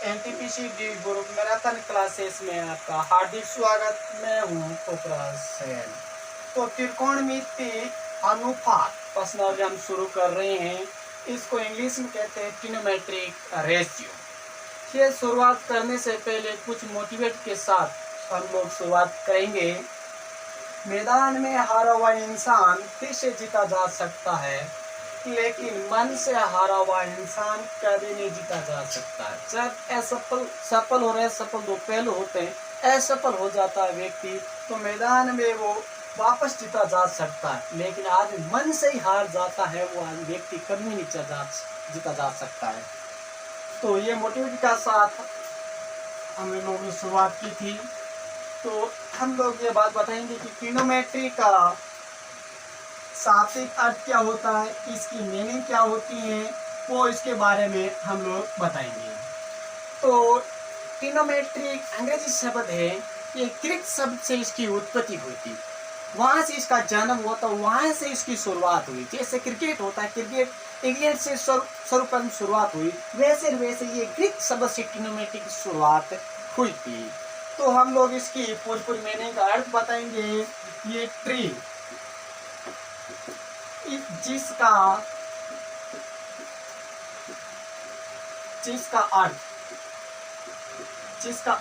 NTPC D group marathon classes में आपका हार्दिक स्वागत। मैं हूँ पोखराज सेन। तो त्रिकोणमिति अनुपात प्रश्नावली हम शुरू कर रहे हैं। इसको इंग्लिश में कहते हैं ट्रिग्नोमेट्रिक रेशियो। ये शुरुआत करने से पहले कुछ मोटिवेट के साथ हम लोग शुरुआत करेंगे। मैदान में हारा हुआ इंसान फिर से जीता जा सकता है, लेकिन मन से हारा हुआ इंसान कभी नहीं जीता जा सकता। जब असफल सफल हो रहे, सफल दो पहलू होते हैं। असफल हो जाता है व्यक्ति तो मैदान में वो वापस जीता जा सकता है, लेकिन आज मन से ही हार जाता है वो आज व्यक्ति कभी नहीं जीता जा सकता है। तो ये मोटिवेट का साथ हम लोगों ने शुरुआत की थी। तो हम लोग ये बात बताएंगे कि ट्रिग्नोमेट्री का शाब्दिक अर्थ क्या होता है, इसकी मीनिंग क्या होती है, वो इसके बारे में हम लोग बताएंगे। तो ट्रिग्नोमेट्री अंग्रेजी शब्द है, ये ग्रीक शब्द से इसकी उत्पत्ति हुई थी, वहां से इसका जन्म हुआ था, वहां से इसकी शुरुआत हुई। जैसे क्रिकेट होता है, क्रिकेट इंग्लैंड से सर्वप्रथम शुरुआत हुई, वैसे वैसे ये ग्रीक शब्द से ट्रिग्नोमेट्री की शुरुआत हुई थी। तो हम लोग इसकी पूरी मीनिंग का अर्थ बताएंगे। ये ट्री जिसका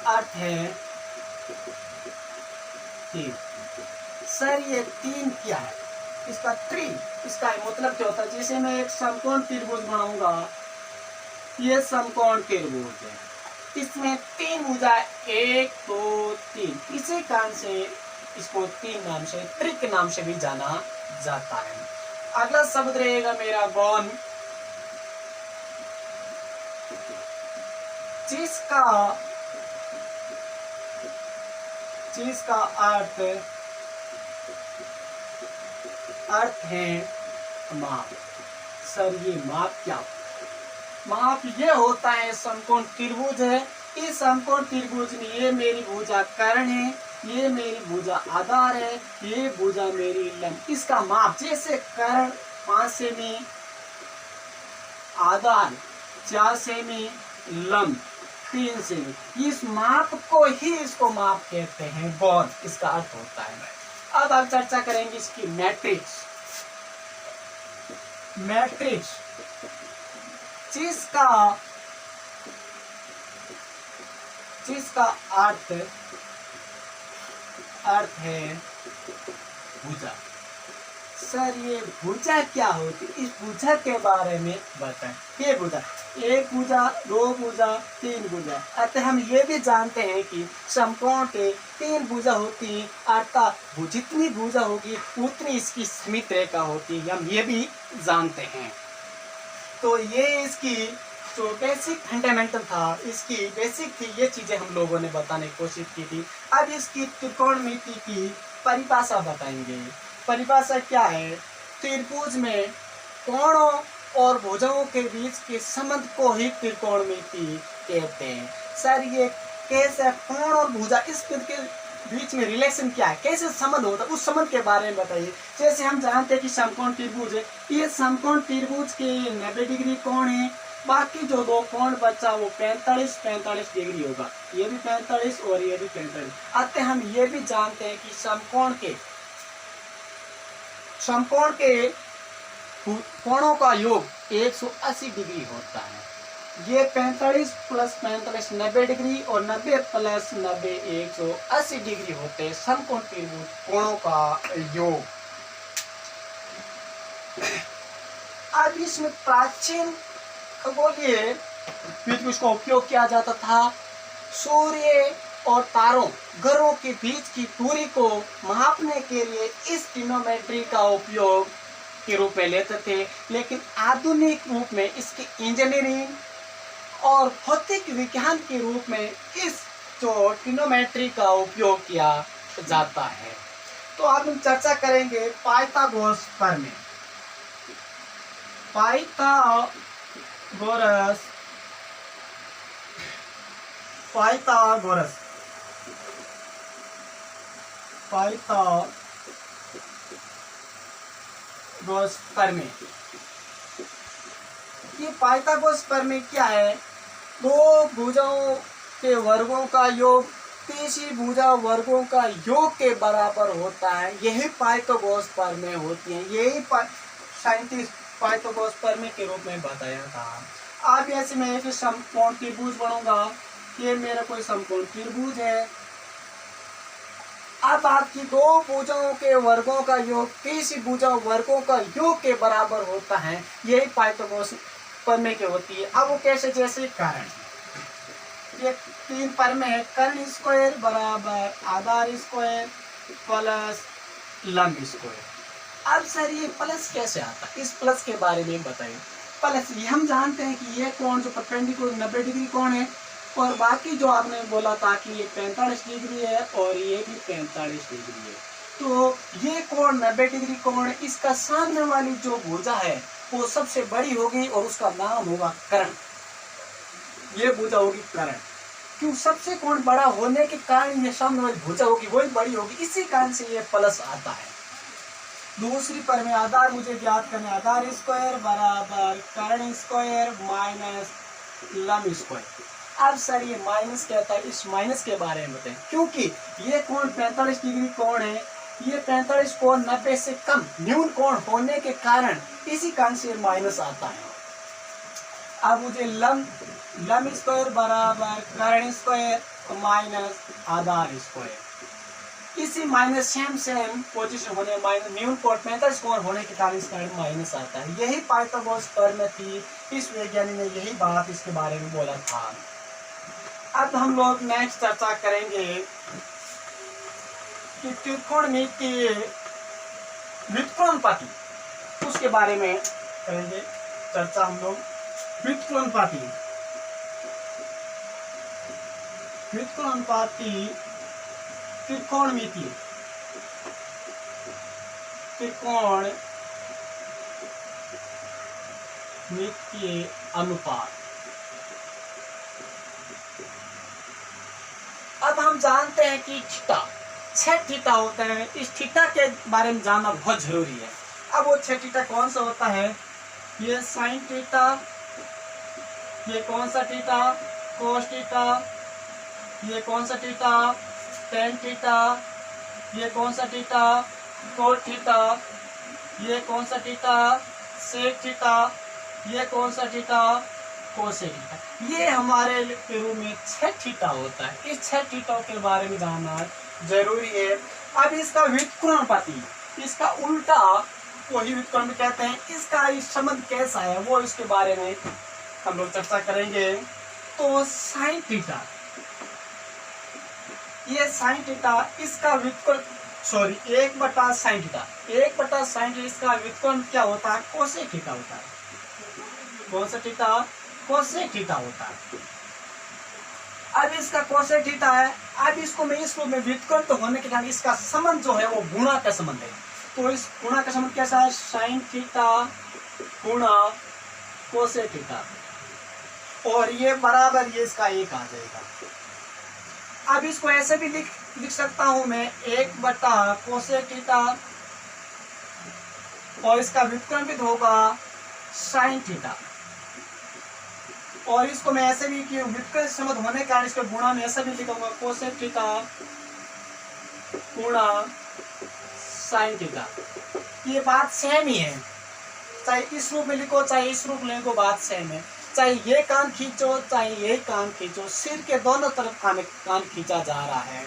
अर्थ है तीन। सर ये तीन क्या है? इसका ट्री, इसका मतलब क्या होता है? जैसे मैं एक समकोण त्रिभुज बनाऊंगा, ये समकोण त्रिभुज है, इसमें तीन भुजा 1 2 3, इसी कारण से इसको तीन नाम से, ट्री के नाम से भी जाना जाता है। अगला शब्द रहेगा मेरा गौन, जिसका अर्थ है माप। सर ये माप क्या होता है? माप ये होता है, समकोण त्रिभुज है, इस समकोण त्रिभुज में ये मेरी भुजा कर्ण है, ये मेरी भुजा आधार है, ये भुजा मेरी लंब। इसका माप जैसे कर्ण 5 सेमी, आधार 4 सेमी, लंब 3 सेमी, इस माप को ही इसको माप कहते हैं, गौण इसका अर्थ होता है। अब आप चर्चा करेंगे इसकी मैट्रिक्स। जिसका अर्थ है भुजा। सर ये भुजा क्या होती है? इस भुजा के बारे में बताएं। ये भुजा, एक भुजा, दो भुजा, तीन भुजा। अतः हम ये भी जानते हैं कि समकोण के तीन भुजा होती है, अर्थात जितनी भुजा होगी उतनी इसकी स्मित रेखा होती है, हम ये भी जानते हैं। तो ये इसकी जो बेसिक फंडामेंटल था, इसकी बेसिक थी, ये चीजें हम लोगों ने बताने की कोशिश की थी। अब इसकी त्रिकोणमिति की परिभाषा बताएंगे। परिभाषा क्या है? त्रिभुज में कोणों और भुजाओं के बीच के संबंध को ही त्रिकोणमिति कहते हैं। सर ये कैसे कोण और भुजा, इस के बीच में रिलेशन क्या है, कैसे संबंध होता है, उस संबंध के बारे में बताइए। जैसे हम जानते हैं कि समकोण त्रिभुज है, ये समकोण त्रिभुज के 90 डिग्री कोण है, बाकी जो दो कोण बचा वो 45 डिग्री होगा, ये भी 45 और ये भी 45। अतः हम ये भी जानते हैं कि समकोण के कोणों का योग 180 डिग्री होता है। ये 45 + 45 90 डिग्री और 90 + 90 180 डिग्री होते हैं समकोण त्रिभुज कोणों का योग। अब इसमें प्राचीन खगोलीय विधि का उपयोग किया जाता था। सूर्य और तारों, ग्रहों के बीच की दूरी को मापने के लिए इस ट्रिग्नोमेट्री का उपयोग के रूप में लेते थे, लेकिन आधुनिक रूप में इसकी इंजीनियरिंग और भौतिक विज्ञान के रूप में इस जो ट्रिग्नोमेट्री का उपयोग किया जाता है। तो अब हम चर्चा करेंगे पाइथागोरस प्रमेय। पाइथागोरस प्रमेय क्या है? दो भुजाओं के वर्गों का योग तीसरी भुजा वर्गों का योग के बराबर होता है। यही पाइथागोरस प्रमेय होती है, यही साइंटिस्ट पाइथागोरस प्रमेय के रूप में बताया था। अब ऐसे मैं एक समकोण त्रिभुज बनूंगा, ये मेरा कोई समकोण त्रिभुज है। अब आपकी दो भुजाओं के वर्गों का योग तीसरी भुजा वर्गों का योग के बराबर होता है, यही पाइथागोरस प्रमेय की होती है। अब वो कैसे, जैसे कर्ण, ये तीन प्रमेय है, कर्ण स्क्वायर बराबर आधार स्क्वायर प्लस लंब स्क्वायर। अब सर ये प्लस कैसे आता है, इस प्लस के बारे में बताइए। प्लस ये हम जानते हैं कि ये कोण जो परपेंडिकुलर 90 डिग्री कोण है, और बाकी जो आपने बोला था कि ये 45 डिग्री है और ये भी 45 डिग्री है, तो ये कोण 90 डिग्री कोण है। इसका सामने वाली जो भुजा है वो सबसे बड़ी होगी और उसका नाम होगा कर्ण। ये भुजा होगी कर्ण, क्यों, सबसे कोण बड़ा होने के कारण ये सामने वाली भुजा होगी वही बड़ी होगी, इसी कारण से ये प्लस आता है। दूसरी पर में आधार मुझे ज्ञात करना, आधार स्क्वायर बराबर कर्ण स्क्वायर माइनस लंब स्क्वायर। अब सर ये माइनस क्या था, इस माइनस के बारे में बताएं, क्योंकि ये कोण 45 डिग्री कोण है, ये 45 कोण 90 से कम न्यून कोण होने के कारण इसी कारण से माइनस आता है। अब मुझे लंब स्क्वायर बराबर कर्ण स्क्वायर माइनस आधार स्क्वायर, इसी माइनस सेम पोजीशन होने माइनस न्यून कोण 45 कोण होने के कारण इसका माइनस आता है। यही पाइथागोरस प्रमेय थी, इस वैज्ञानिक ने यही बात इसके बारे में बोला था। अब हम लोग नेक्स्ट चर्चा करेंगे कि त्रिकोणमिति व्युत्क्रमणपाती, उसके बारे में करेंगे चर्चा हम लोग। व्युत्क्रमणपाती त्रिकोणमिति अनुपात। अब हम जानते हैं कि थीटा 6 थीटा होता है, इस थीटा के बारे में जानना बहुत जरूरी है। अब वो 6 थीटा कौन सा होता है, ये साइन थीटा, ये कौन सा थीटा, कोस थीटा, ये कौन सा थीटा, टेन थीटा, ये कौन सा थीटा, कोट थीटा, ये कौन सा थीटा, सेक थीटा, ये कौन सा थीटा, कोसेक थीटा। ये हमारे पेरू में 6 थीटा होता है, इस 6 थीटों के बारे में जानना जरूरी है। अब इसका व्युत्क्रमणपाती, इसका उल्टा वही व्युत्क्रम कहते हैं, इसका इस संबंध कैसा है वो इसके बारे में हम लोग चर्चा करेंगे। तो साइन थीटा, ये साइन थीटा, इसका व्युत्क्रम 1/sin थीटा, 1/sin थीटा, इसका व्युत्क्रम क्या होता है, कोसेक थीटा होता है। कौन सा थीटा, कोसेक थीटा होता है। अब इसका कोसेक थीटा है, अब इसको मैं इस रूप में व्युत्क्रम तो होने के कारण इसका संबंध जो है वो गुणा का संबंध है। तो इस गुणा का संबंध कैसा है, साइन थीटा गुणा कोसेक थीटा, और ये बराबर ये इसका 1 आ जाएगा। अब इसको ऐसे भी लिख सकता हूं मैं, 1/कोसेक थीटा, और इसका व्युत्क्रम भी होगा साइन थीटा, और इसको मैं ऐसे भी कि व्युत्क्रम संबंध होने के कारण इसको गुणा में ऐसे भी लिखूंगा, कोसेक थीटा गुणा साइन थीटा। ये बात सेम ही है, चाहे इस रूप में लिखो चाहे इस रूप में लिखो, बात सेम है। चाहे ये कान खींचो चाहे ये कान खींचो, सिर के दोनों तरफ कान खींचा जा रहा है।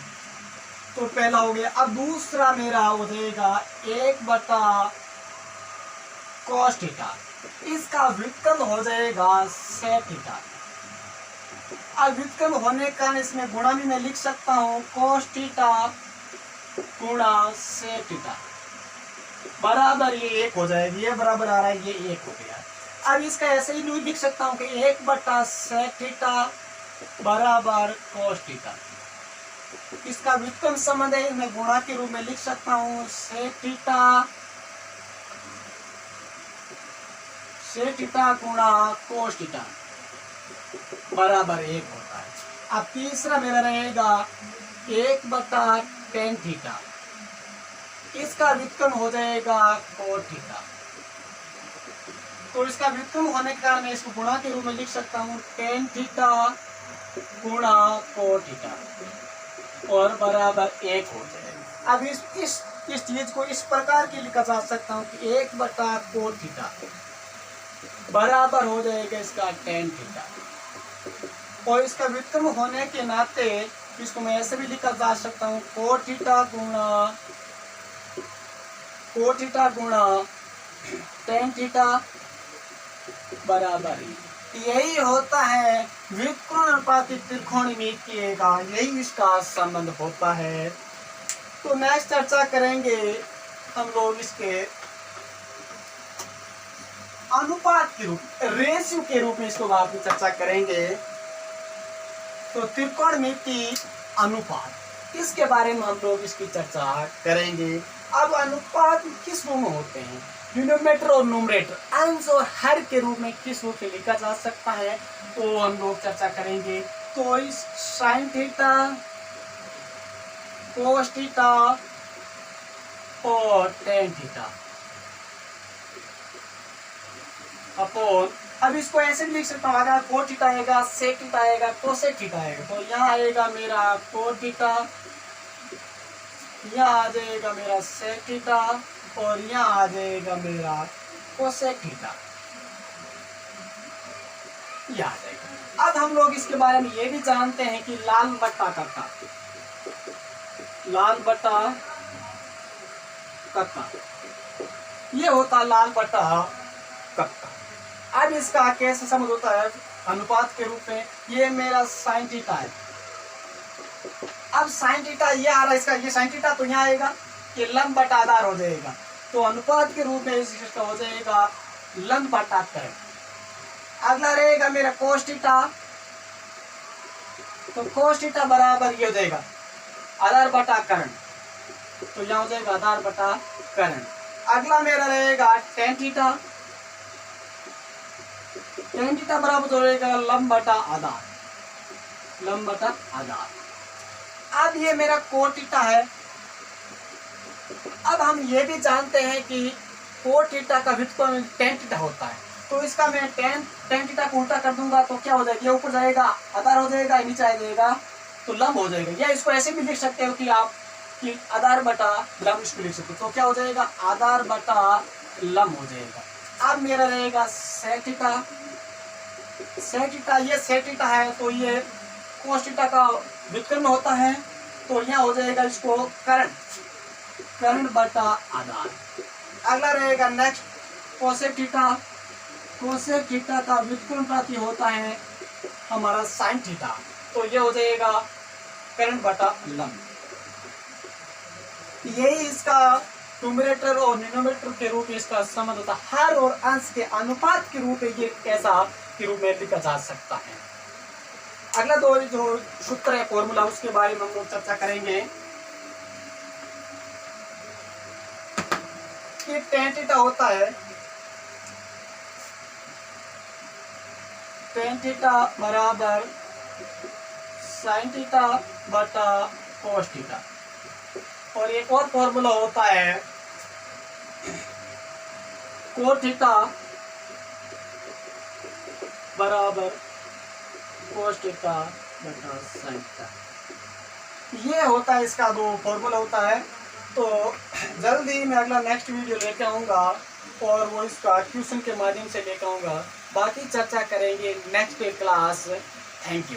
तो पहला हो गया। अब दूसरा मेरा हो जाएगा 1/cos थीटा, इसका व्युत्क्रम हो जाएगा sec थीटा। अब व्युत्क्रम होने के कारण इसमें गुणा भी मैं लिख सकता हूँ, cos थीटा गुणा sec थीटा बराबर ये 1 हो जाएगा, ये बराबर आ रहा है, ये 1 हो गया। अब इसका ऐसे ही लिख सकता हूँ कि 1/sec थीटा बराबर cos थीटा, इसका व्युत्क्रम संबंध है, मैं गुणा के रूप में लिख सकता हूँ, sec थीटा गुणा cos थीटा बराबर 1 होता है। अब तीसरा मेरा रहेगा 1/tan थीटा, इसका व्युत्क्रम हो जाएगा cot थीटा, तो इसका व्युत्क्रम होने के कारण मैं इसको गुणा के रूप में लिख सकता हूँ tan थीटा गुणा cos थीटा और बराबर 1 हो जाएगा। अब इस चीज को इस प्रकार की लिखा जा सकता हूँ कि 1/cos थीटा बराबर हो जाएगा इसका tan थीटा, और इसका व्युत्क्रम होने के नाते इसको मैं ऐसे भी लिखा जा सकता हूँ cos थीटा गुणा tan थीटा बराबर यही होता है व्युत्क्रम अनुपाती त्रिकोणमितीय का, यही इसका संबंध होता है। तो नेक्स्ट चर्चा करेंगे हम लोग इसके अनुपात के रूप, रेशियो के रूप में इसको बाद में चर्चा करेंगे। तो त्रिकोणमिति अनुपात, इसके बारे में हम लोग इसकी चर्चा करेंगे। अब अनुपात किस रूप में होते हैं, डिनोमिनेटर और न्यूमरेटर, अंश और हर के रूप में किस रूप में लिखा जा सकता है, तो हम लोग चर्चा करेंगे। तो इस साइन थीटा कोस थीटा और टेन थीटा अपॉन, अब इसको ऐसे भी लिख सकता हूँ, अगर कोस थीटा आएगा सेक थीटा आएगा कोसेक थीटा आएगा, तो यहाँ आएगा मेरा कोस थीटा, यहाँ आ जाएगा मेरा सेक थीटा और यहाँ आ जाएगा मेरा कोसेक थीटा, यह आ जाएगा। अब हम लोग इसके बारे में ये भी जानते हैं कि लाल बट्टा कक्का, लाल बट्टा कक्का, ये होता लाल बट्टा कक्का। अब इसका कैसे समझ होता है अनुपात के रूप में, ये मेरा साइन थीटा है। अब साइन थीटा ये आ रहा है, इसका ये साइन थीटा तो यहाँ आएगा, ये लंब बटा आधार हो जाएगा, तो अनुपात के रूप में इसका हो जाएगा लंब बटा करण। अगला रहेगा मेरा कोस थीटा, तो कोस थीटा बराबर ये हो जाएगा आधार बटा करण, तो यहाँ हो जाएगा आधार बटा करण। अगला मेरा रहेगा टेन थीटा, टेन थीटा बराबर हो जाएगा लंब बटा आधार, लंब बटा आधार। अब ये मेरा कोस थीटा है। अब हम ये भी जानते हैं कि कोस थीटा का व्युत्क्रम टेन थीटा होता है, तो इसका मैं टेन थीटा को उल्टा कर दूंगा तो क्या हो जाएगा, ये ऊपर जाएगा आधार हो जाएगा, नीचे आ जाएगा तो लंब हो जाएगा। या इसको ऐसे भी लिख सकते हो कि आप कि आधार बटा लंब इसको लिख सकते हो, तो क्या हो जाएगा आधार बटा लंब हो जाएगा। अब मेरा रहेगा सेक थीटा, सेक थीटा ये सेक थीटा है, तो ये कोस थीटा का व्युत्क्रम होता है, तो यहाँ हो जाएगा इसको करण, करण बटा आधार। अगला रहेगा next cosec theta, cosec theta का व्युत्क्रम प्रति होता है हमारा साइन थीटा, तो ये हो जाएगा करण बटा लंब। यही इसका न्यूमरेटर और डिनोमिनेटर के रूप में इसका संबंध होता है। हर और अंश के अनुपात के रूप में ये कैसा के रूप में लिखा जा सकता है। अगला दो जो सूत्र है फॉर्मूला, उसके बारे में हम लोग चर्चा करेंगे कि टेन थीटा होता है, टेन थीटा बराबर साइन थीटा बटा कोस थीटा, और एक और फॉर्मूला होता है कोस थीटा बराबर कोस थीटा बटा साइन थीटा, ये होता है इसका दो फॉर्मूला होता है। तो जल्दी मैं अगला नेक्स्ट वीडियो लेके आऊँगा और वो इसका ट्यूशन के माध्यम से लेकर आऊँगा। बाकी चर्चा करेंगे नेक्स्ट क्लास। Thank you.